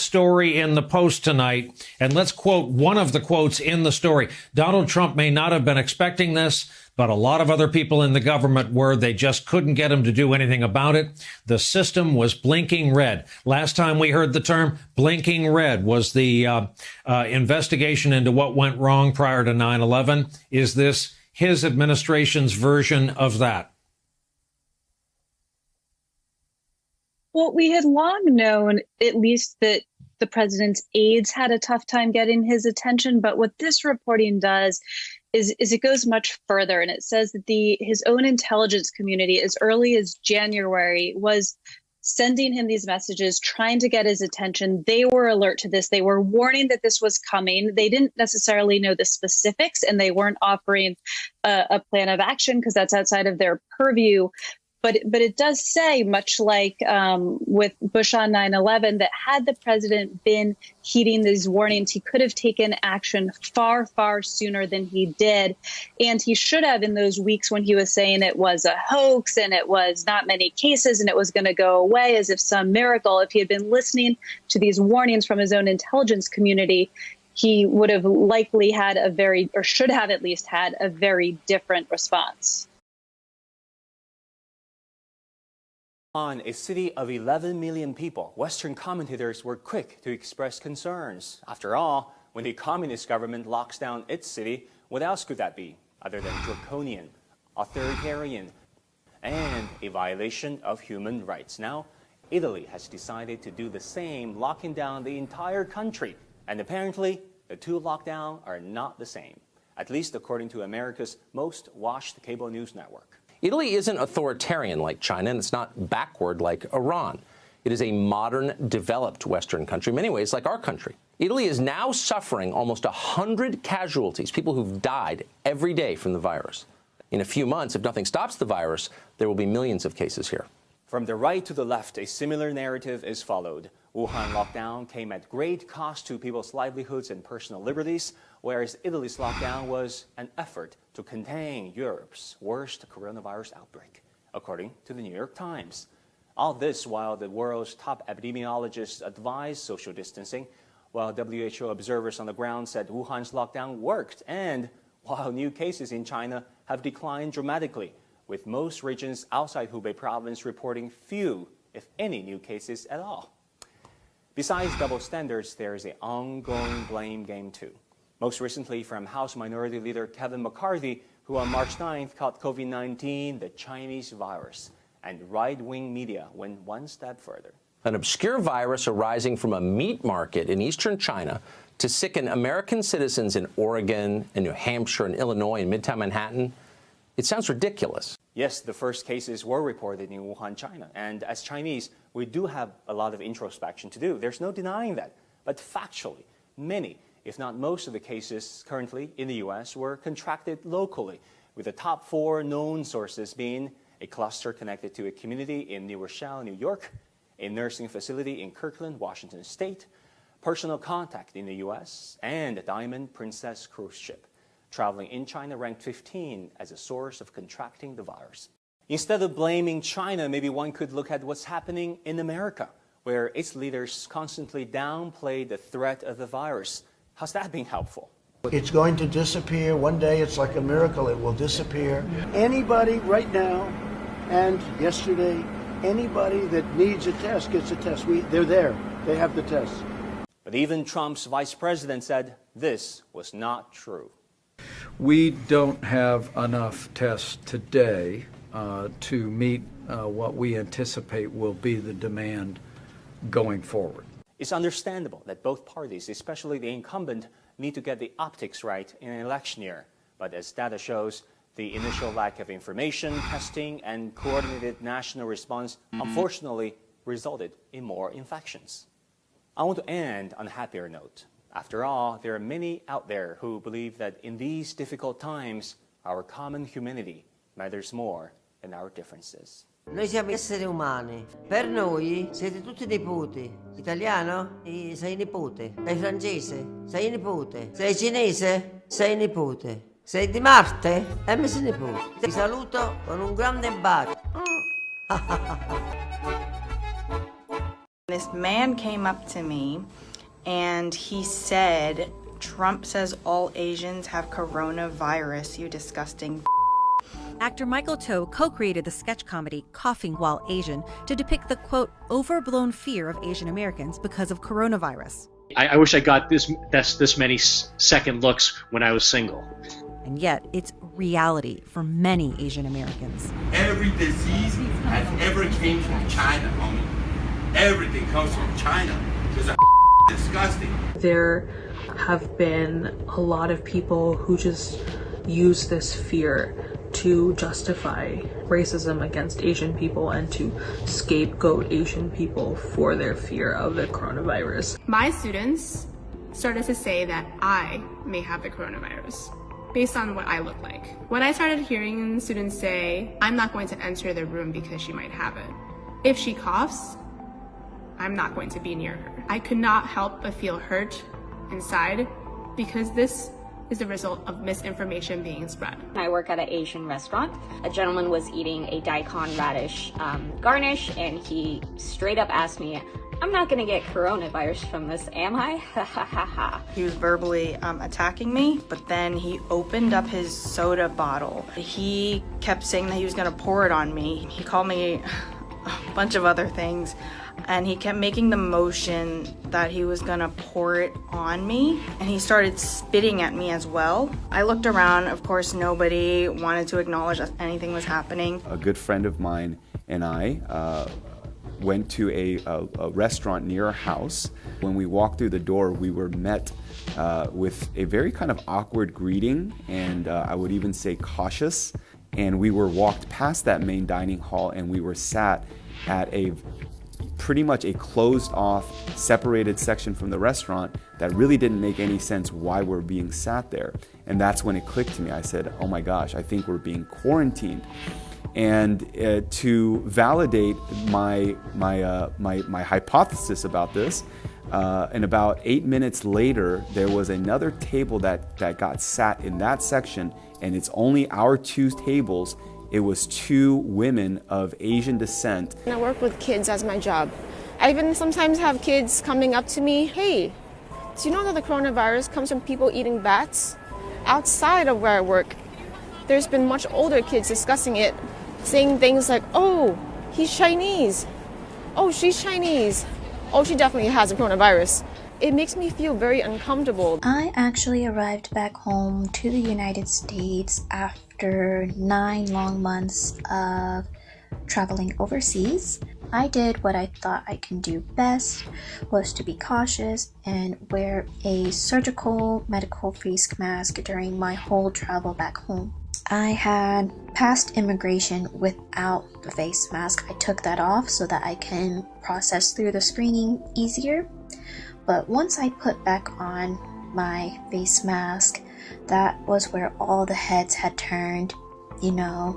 story in the Post tonight, and let's quote one of the quotes in the story. Donald Trump may not have been expecting this, but a lot of other people in the government were. They just couldn't get him to do anything about it. The system was blinking red. Last time we heard the term blinking red was the investigation into what went wrong prior to 9/11. Is this his administration's version of that? Well, we had long known, at least, that the president's aides had a tough time getting his attention. But what this reporting does is it goes much further, and it says that his own intelligence community, as early as January, was sending him these messages, trying to get his attention. They were alert to this. They were warning that this was coming. They didn't necessarily know the specifics, and they weren't offering a plan of action because that's outside of their purview. But it does say, much like with Bush on 9/11, that had the president been heeding these warnings, he could have taken action far, far sooner than he did. And he should have, in those weeks when he was saying it was a hoax and it was not many cases and it was going to go away as if some miracle. If he had been listening to these warnings from his own intelligence community, he would have likely had should have at least had a very different response. On a city of 11 million people, Western commentators were quick to express concerns. After all, when the communist government locks down its city, what else could that be other than draconian, authoritarian, and a violation of human rights? Now, Italy has decided to do the same, locking down the entire country. And apparently, the two lockdowns are not the same, at least according to America's most watched cable news network. Italy isn't authoritarian like China, and it's not backward like Iran. It is a modern, developed Western country, in many ways like our country. Italy is now suffering almost 100 casualties, people who've died every day from the virus. In a few months, if nothing stops the virus, there will be millions of cases here. From the right to the left, a similar narrative is followed. Wuhan lockdown came at great cost to people's livelihoods and personal liberties, whereas Italy's lockdown was an effort to contain Europe's worst coronavirus outbreak, according to the New York Times. All this while the world's top epidemiologists advised social distancing, while WHO observers on the ground said Wuhan's lockdown worked, and while new cases in China have declined dramatically, with most regions outside Hubei province reporting few, if any, new cases at all. Besides double standards, there is an ongoing blame game too. Most recently from House Minority Leader Kevin McCarthy, who on March 9th called COVID-19 the Chinese virus, and right-wing media went one step further. An obscure virus arising from a meat market in eastern China to sicken American citizens in Oregon and New Hampshire and Illinois and Midtown Manhattan. It sounds ridiculous. Yes, the first cases were reported in Wuhan, China. And as Chinese, we do have a lot of introspection to do. There's no denying that. But factually, many, if not most of the cases currently in the U.S. were contracted locally, with the top 4 known sources being a cluster connected to a community in New Rochelle, New York, a nursing facility in Kirkland, Washington State, personal contact in the U.S., and a Diamond Princess cruise ship. Traveling in China ranked 15 as a source of contracting the virus. Instead of blaming China, maybe one could look at what's happening in America, where its leaders constantly downplay the threat of the virus. How's that been helpful? It's going to disappear. One day it's like a miracle. It will disappear. Anybody right now and yesterday, anybody that needs a test gets a test. They're there. They have the test. But even Trump's vice president said this was not true. We don't have enough tests today to meet what we anticipate will be the demand going forward. It's understandable that both parties, especially the incumbent, need to get the optics right in an election year. But as data shows, the initial lack of information, testing, and coordinated national response unfortunately resulted in more infections. I want to end on a happier note. After all, there are many out there who believe that in these difficult times, our common humanity matters more than our differences. Noi siamo esseri umani. Per noi siete tutti nipoti. Italiano? Sei nipote. Sei francese? Sei nipote. Sei cinese? Sei nipote. Sei di Marte? Sei nipote. Ti saluto con un grande bacio. This man came up to me and he said, "Trump says all Asians have coronavirus, you disgusting." Actor Michael Toh co-created the sketch comedy Coughing While Asian to depict the, quote, overblown fear of Asian Americans because of coronavirus. I wish I got this many second looks when I was single. And yet, it's reality for many Asian Americans. Every disease has ever came from China, homie. Everything comes from China. It's disgusting. There have been a lot of people who just use this fear to justify racism against Asian people and to scapegoat Asian people for their fear of the coronavirus. My students started to say that I may have the coronavirus based on what I look like. When I started hearing students say, "I'm not going to enter the room because she might have it. If she coughs, I'm not going to be near her," I could not help but feel hurt inside because this is the result of misinformation being spread. I work at an Asian restaurant. A gentleman was eating a daikon radish garnish, and he straight up asked me, "I'm not gonna get coronavirus from this, am I?" He was verbally attacking me, but then he opened up his soda bottle. He kept saying that he was gonna pour it on me. He called me a bunch of other things, and he kept making the motion that he was gonna pour it on me, and he started spitting at me as well. I looked around, of course nobody wanted to acknowledge that anything was happening. A good friend of mine and I went to a restaurant near our house. When we walked through the door, we were met with a very kind of awkward greeting, and I would even say cautious. And we were walked past that main dining hall, and we were sat at a pretty much a closed off, separated section from the restaurant that really didn't make any sense why we're being sat there. And that's when it clicked to me. I said, oh my gosh, I think we're being quarantined. And to validate my hypothesis about this, and about 8 minutes later, there was another table that got sat in that section, and it's only our two tables. It was two women of Asian descent. I work with kids as my job. I even sometimes have kids coming up to me, "Hey, do you know that the coronavirus comes from people eating bats?" Outside of where I work, there's been much older kids discussing it, saying things like, "Oh, he's Chinese. Oh, she's Chinese. Oh, she definitely has the coronavirus." It makes me feel very uncomfortable. I actually arrived back home to the United States after 9 long months of traveling overseas. I did what I thought I can do best, was to be cautious and wear a surgical medical face mask during my whole travel back home. I had passed immigration without the face mask. I took that off so that I can process through the screening easier. But once I put back on my face mask, that was where all the heads had turned. You know,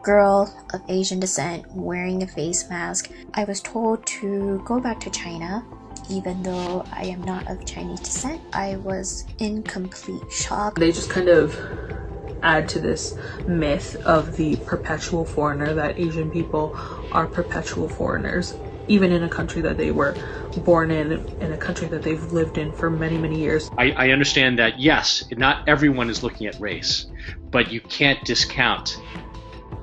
girl of Asian descent wearing a face mask. I was told to go back to China, even though I am not of Chinese descent. I was in complete shock. They just kind of add to this myth of the perpetual foreigner, that Asian people are perpetual foreigners, even in a country that they were born in a country that they've lived in for many, many years. I understand that, yes, not everyone is looking at race, but you can't discount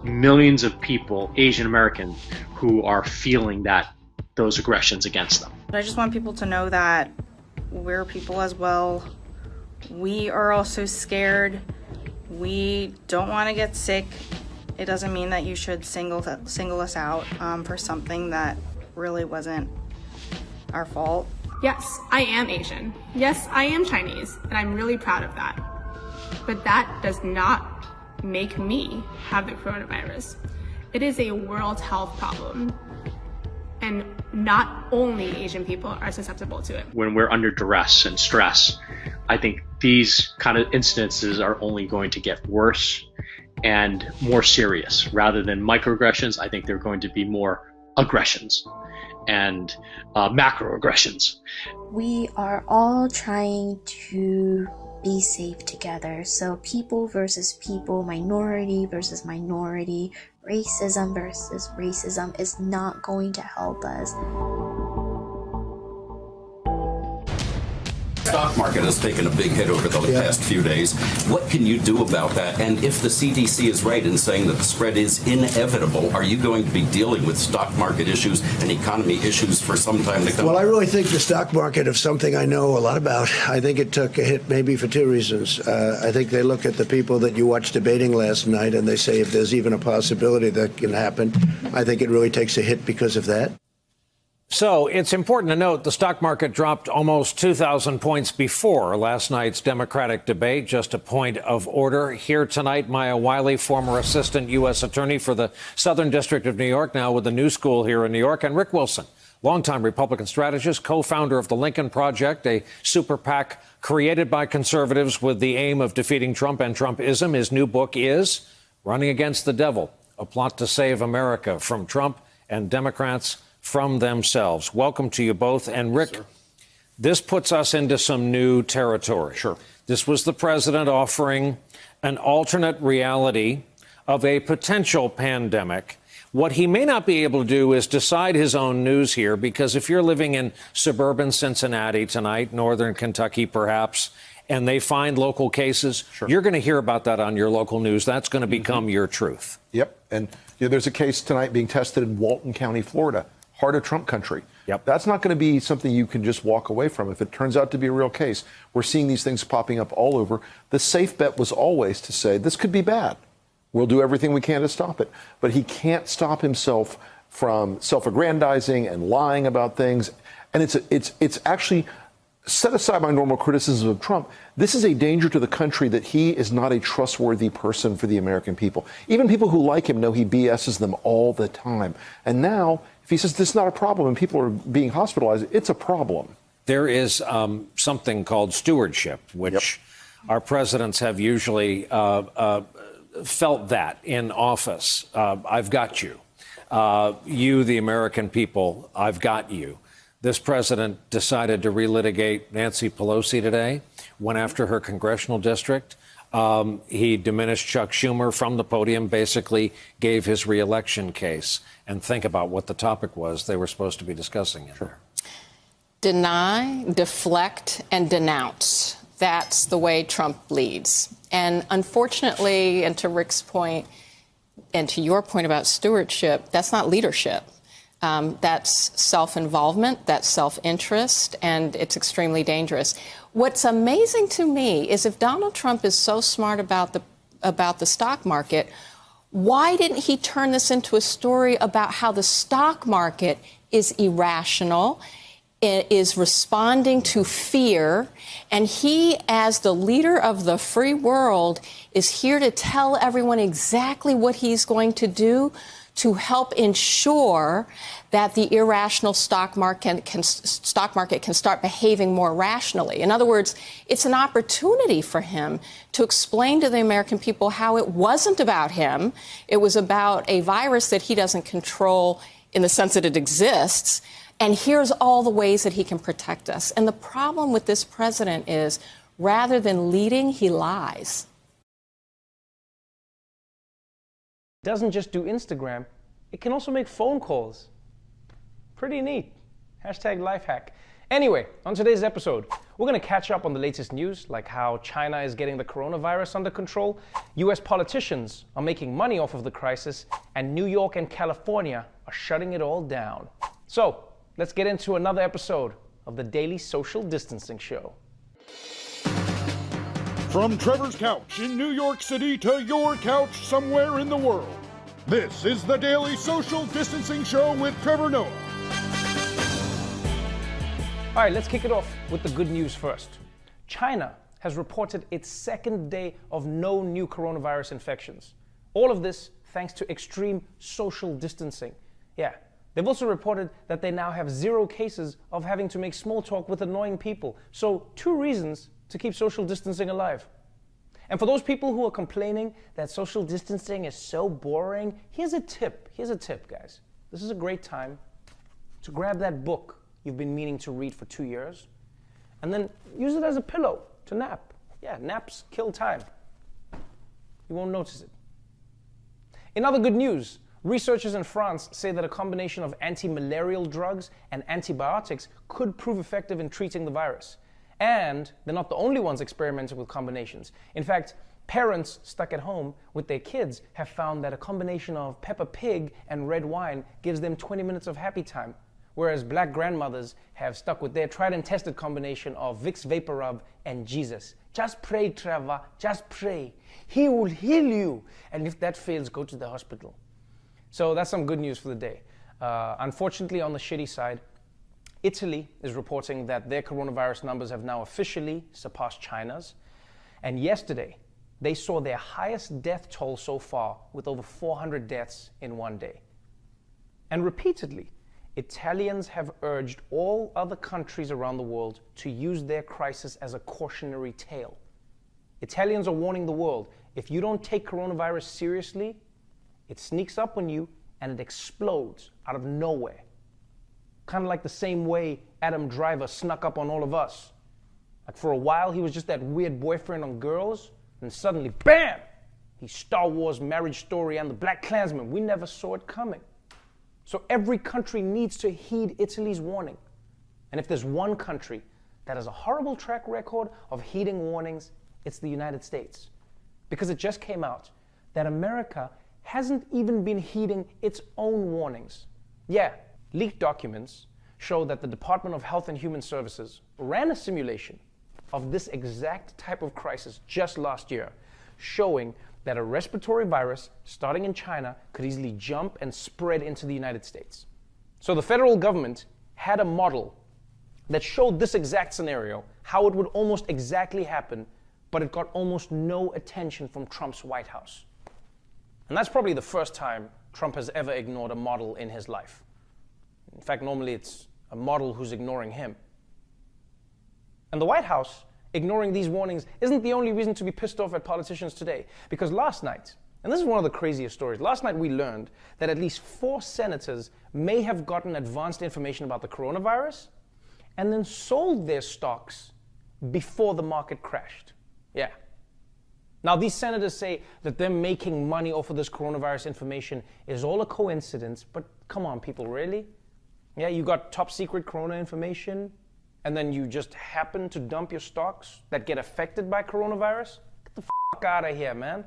millions of people, Asian American, who are feeling those aggressions against them. I just want people to know that we're people as well. We are also scared. We don't want to get sick. It doesn't mean that you should single us out for something that really wasn't our fault. Yes, I am Asian. Yes, I am Chinese, and I'm really proud of that. But that does not make me have the coronavirus. It is a world health problem, and not only Asian people are susceptible to it. When we're under duress and stress, I think these kind of incidences are only going to get worse and more serious. Rather than microaggressions, I think they're going to be more aggressions and macroaggressions. We are all trying to be safe together. So people versus people, minority versus minority, racism versus racism is not going to help us. stock market has taken a big hit over the past few days. What can you do about that? And if the CDC is right in saying that the spread is inevitable, are you going to be dealing with stock market issues and economy issues for some time to come? Well, I really think the stock market is something I know a lot about. I think it took a hit maybe for two reasons. I think they look at the people that you watched debating last night and they say if there's even a possibility that can happen. I think it really takes a hit because of that. So it's important to note the stock market dropped almost 2,000 points before last night's Democratic debate. Just a point of order. Here tonight, Maya Wiley, former assistant U.S. attorney for the Southern District of New York, now with the New School here in New York, and Rick Wilson, longtime Republican strategist, co-founder of the Lincoln Project, a super PAC created by conservatives with the aim of defeating Trump and Trumpism. His new book is Running Against the Devil, a plot to save America from Trump and Democrats from themselves. Welcome to you both. And Rick, this puts us into some new territory. Sure. This was the president offering an alternate reality of a potential pandemic. What he may not be able to do is decide his own news here, because if you're living in suburban Cincinnati tonight, northern Kentucky perhaps, and they find local cases, you're going to hear about that on your local news. That's going to become your truth. Yep. And there's a case tonight being tested in Walton County, Florida, heart of Trump country. Yep. That's not going to be something you can just walk away from. If it turns out to be a real case, we're seeing these things popping up all over. The safe bet was always to say this could be bad. We'll do everything we can to stop it. But he can't stop himself from self-aggrandizing and lying about things. And it's actually, set aside my normal criticism of Trump, this is a danger to the country that he is not a trustworthy person for the American people. Even people who like him know he BS's them all the time. And now, if he says this is not a problem and people are being hospitalized, it's a problem. There is something called stewardship, which our presidents have usually felt that in office. I've got you. You, the American people, I've got you. This president decided to relitigate Nancy Pelosi today, went after her congressional district. He diminished Chuck Schumer from the podium, basically gave his reelection case. And think about what the topic was they were supposed to be discussing in there. Deny, deflect, and denounce. That's the way Trump leads. And unfortunately, and to Rick's point, and to your point about stewardship, that's not leadership. That's self-involvement, that's self-interest, and it's extremely dangerous. What's amazing to me is if Donald Trump is so smart about the stock market, why didn't he turn this into a story about how the stock market is irrational, is responding to fear, and he, as the leader of the free world, is here to tell everyone exactly what he's going to do to help ensure that the irrational stock market can start behaving more rationally. In other words, it's an opportunity for him to explain to the American people how it wasn't about him. It was about a virus that he doesn't control in the sense that it exists. And here's all the ways that he can protect us. And the problem with this president is, rather than leading, he lies. Doesn't just do Instagram, it can also make phone calls. Pretty neat. Hashtag life hack. Anyway, on today's episode, we're going to catch up on the latest news, like how China is getting the coronavirus under control, US politicians are making money off of the crisis, and New York and California are shutting it all down. So, let's get into another episode of the Daily Social Distancing Show. From Trevor's couch in New York City to your couch somewhere in the world, this is the Daily Social Distancing Show with Trevor Noah. All right, let's kick it off with the good news first. China has reported its second day of no new coronavirus infections. All of this thanks to extreme social distancing. Yeah, they've also reported that they now have 0 cases of having to make small talk with annoying people. So 2 reasons to keep social distancing alive. And for those people who are complaining that social distancing is so boring, here's a tip. Here's a tip, guys. This is a great time to grab that book you've been meaning to read for 2 years, and then use it as a pillow to nap. Yeah, naps kill time. You won't notice it. In other good news, researchers in France say that a combination of anti-malarial drugs and antibiotics could prove effective in treating the virus. And they're not the only ones experimenting with combinations. In fact, parents stuck at home with their kids have found that a combination of Peppa Pig and red wine gives them 20 minutes of happy time, whereas black grandmothers have stuck with their tried and tested combination of Vicks Vapor Rub and Jesus. Just pray, Trevor, just pray. He will heal you. And if that fails, go to the hospital. So that's some good news for the day. Unfortunately, on the shitty side, Italy is reporting that their coronavirus numbers have now officially surpassed China's. And yesterday, they saw their highest death toll so far, with over 400 deaths in one day. And repeatedly, Italians have urged all other countries around the world to use their crisis as a cautionary tale. Italians are warning the world, if you don't take coronavirus seriously, it sneaks up on you and it explodes out of nowhere. Kind of like the same way Adam Driver snuck up on all of us. Like for a while, he was just that weird boyfriend on Girls, and suddenly, bam! He's Star Wars, Marriage Story, and the Black Klansman. We never saw it coming. So every country needs to heed Italy's warning. And if there's one country that has a horrible track record of heeding warnings, it's the United States. Because it just came out that America hasn't even been heeding its own warnings. Yeah, leaked documents show that the Department of Health and Human Services ran a simulation of this exact type of crisis just last year, showing that a respiratory virus starting in China could easily jump and spread into the United States. So the federal government had a model that showed this exact scenario, how it would almost exactly happen, but it got almost no attention from Trump's White House. And that's probably the first time Trump has ever ignored a model in his life. In fact, normally it's a model who's ignoring him. And the White House ignoring these warnings isn't the only reason to be pissed off at politicians today. Because last night, and this is one of the craziest stories, last night we learned that at least 4 senators may have gotten advanced information about the coronavirus and then sold their stocks before the market crashed. Yeah. Now, these senators say that them making money off of this coronavirus information is all a coincidence, but come on, people, really? Yeah, you got top secret corona information, and then you just happen to dump your stocks that get affected by coronavirus? Get the fuck out of here, man.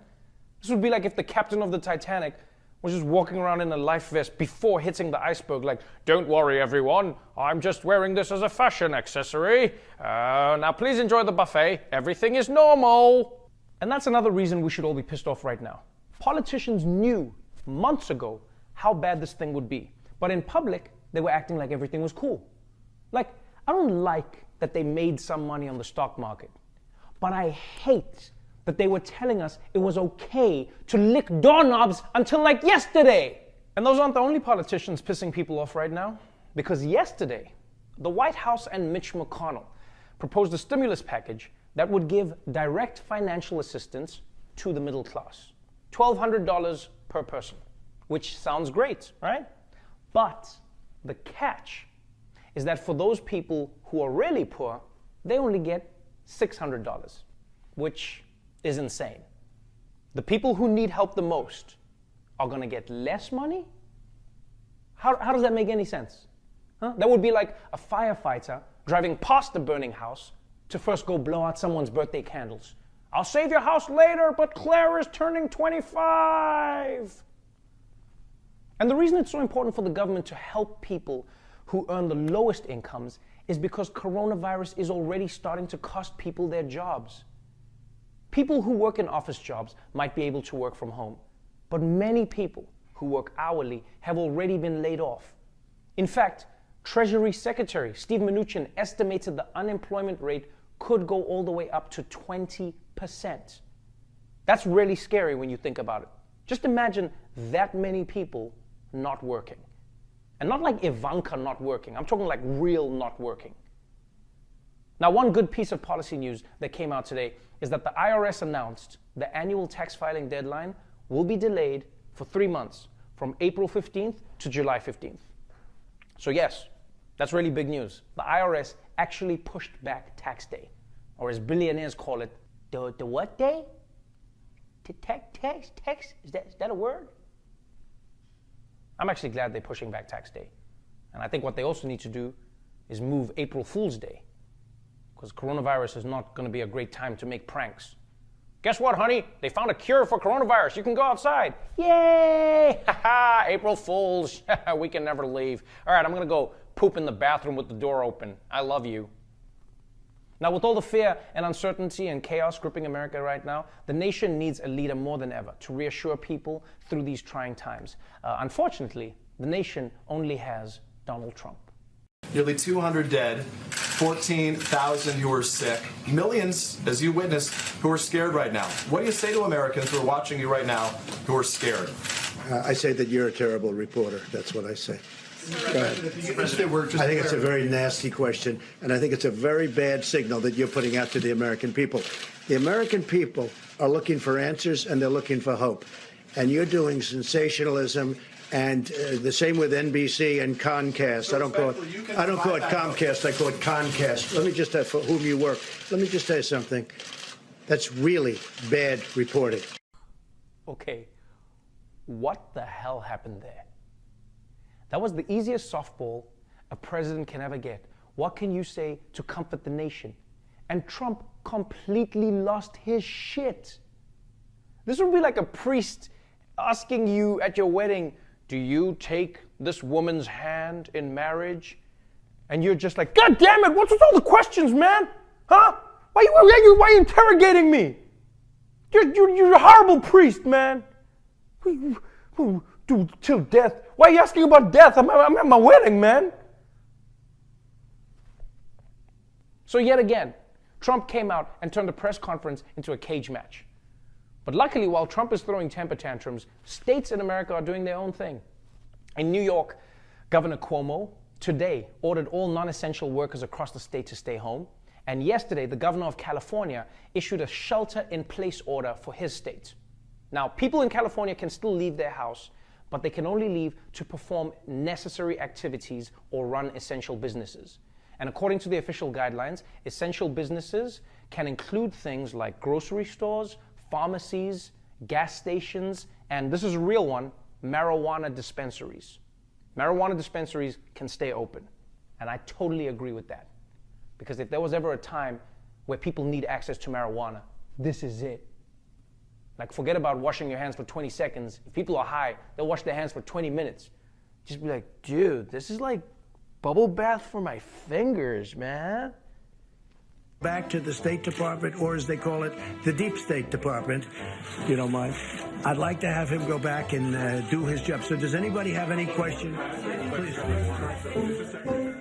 This would be like if the captain of the Titanic was just walking around in a life vest before hitting the iceberg, like, don't worry, everyone, I'm just wearing this as a fashion accessory. Now please enjoy the buffet. Everything is normal. And that's another reason we should all be pissed off right now. Politicians knew months ago how bad this thing would be. But in public, they were acting like everything was cool. Like, I don't like that they made some money on the stock market, but I hate that they were telling us it was okay to lick doorknobs until like yesterday. And those aren't the only politicians pissing people off right now, because yesterday, the White House and Mitch McConnell proposed a stimulus package that would give direct financial assistance to the middle class. $1,200 per person, which sounds great, right? But the catch is that for those people who are really poor, they only get $600, which is insane. The people who need help the most are gonna get less money? How does that make any sense? Huh? That would be like a firefighter driving past the burning house to first go blow out someone's birthday candles. I'll save your house later, but Claire is turning 25. And the reason it's so important for the government to help people who earn the lowest incomes is because coronavirus is already starting to cost people their jobs. People who work in office jobs might be able to work from home, but many people who work hourly have already been laid off. In fact, Treasury Secretary Steve Mnuchin estimated the unemployment rate could go all the way up to 20%. That's really scary when you think about it. Just imagine that many people not working. And not like Ivanka not working. I'm talking like real not working. Now, one good piece of policy news that came out today is that the IRS announced the annual tax filing deadline will be delayed for 3 months, from April 15th to July 15th. So yes, that's really big news. The IRS actually pushed back tax day, or as billionaires call it, the what day? Tax? Is that a word? I'm actually glad they're pushing back tax day. And I think what they also need to do is move April Fool's Day. Because because coronavirus is not going to be a great time to make pranks. Guess what, honey? They found a cure for coronavirus. You can go outside. Yay! Ha-ha! April Fools. We can never leave. All right, I'm going to go poop in the bathroom with the door open. I love you. Now, with all the fear and uncertainty and chaos gripping America right now, the nation needs a leader more than ever to reassure people through these trying times. Unfortunately, the nation only has Donald Trump. Nearly 200 dead, 14,000 who are sick, millions, as you witnessed, who are scared right now. What do you say to Americans who are watching you right now who are scared? I say that you're a terrible reporter. That's what I say. Go ahead. I think it's a very nasty question, and I think it's a very bad signal that you're putting out to the American people. The American people are looking for answers, and they're looking for hope. And you're doing sensationalism. And the same with NBC and Comcast. I don't call it Comcast. I call it Comcast. Let me just for whom you work. Let me just tell you something. That's really bad reporting. Okay, what the hell happened there? That was the easiest softball a president can ever get. What can you say to comfort the nation? And Trump completely lost his shit. This would be like a priest asking you at your wedding, do you take this woman's hand in marriage? And you're just like, God damn it, what's with all the questions, man? Huh? Why are you interrogating me? You're a horrible priest, man. Dude, till death. Why are you asking about death? I'm at my wedding, man. So yet again, Trump came out and turned the press conference into a cage match. But luckily, while Trump is throwing temper tantrums, states in America are doing their own thing. In New York, Governor Cuomo today ordered all non-essential workers across the state to stay home. And yesterday, the governor of California issued a shelter-in-place order for his state. Now, people in California can still leave their house, but they can only leave to perform necessary activities or run essential businesses. And according to the official guidelines, essential businesses can include things like grocery stores, pharmacies, gas stations, and this is a real one, marijuana dispensaries. Marijuana dispensaries can stay open. And I totally agree with that. Because if there was ever a time where people need access to marijuana, this is it. Like, forget about washing your hands for 20 seconds. If people are high, they'll wash their hands for 20 minutes. Just be like, dude, this is like bubble bath for my fingers, man. Back to the State Department, or as they call it, the Deep State Department, if you don't mind. I'd like to have him go back and do his job. So does anybody have any questions? Please.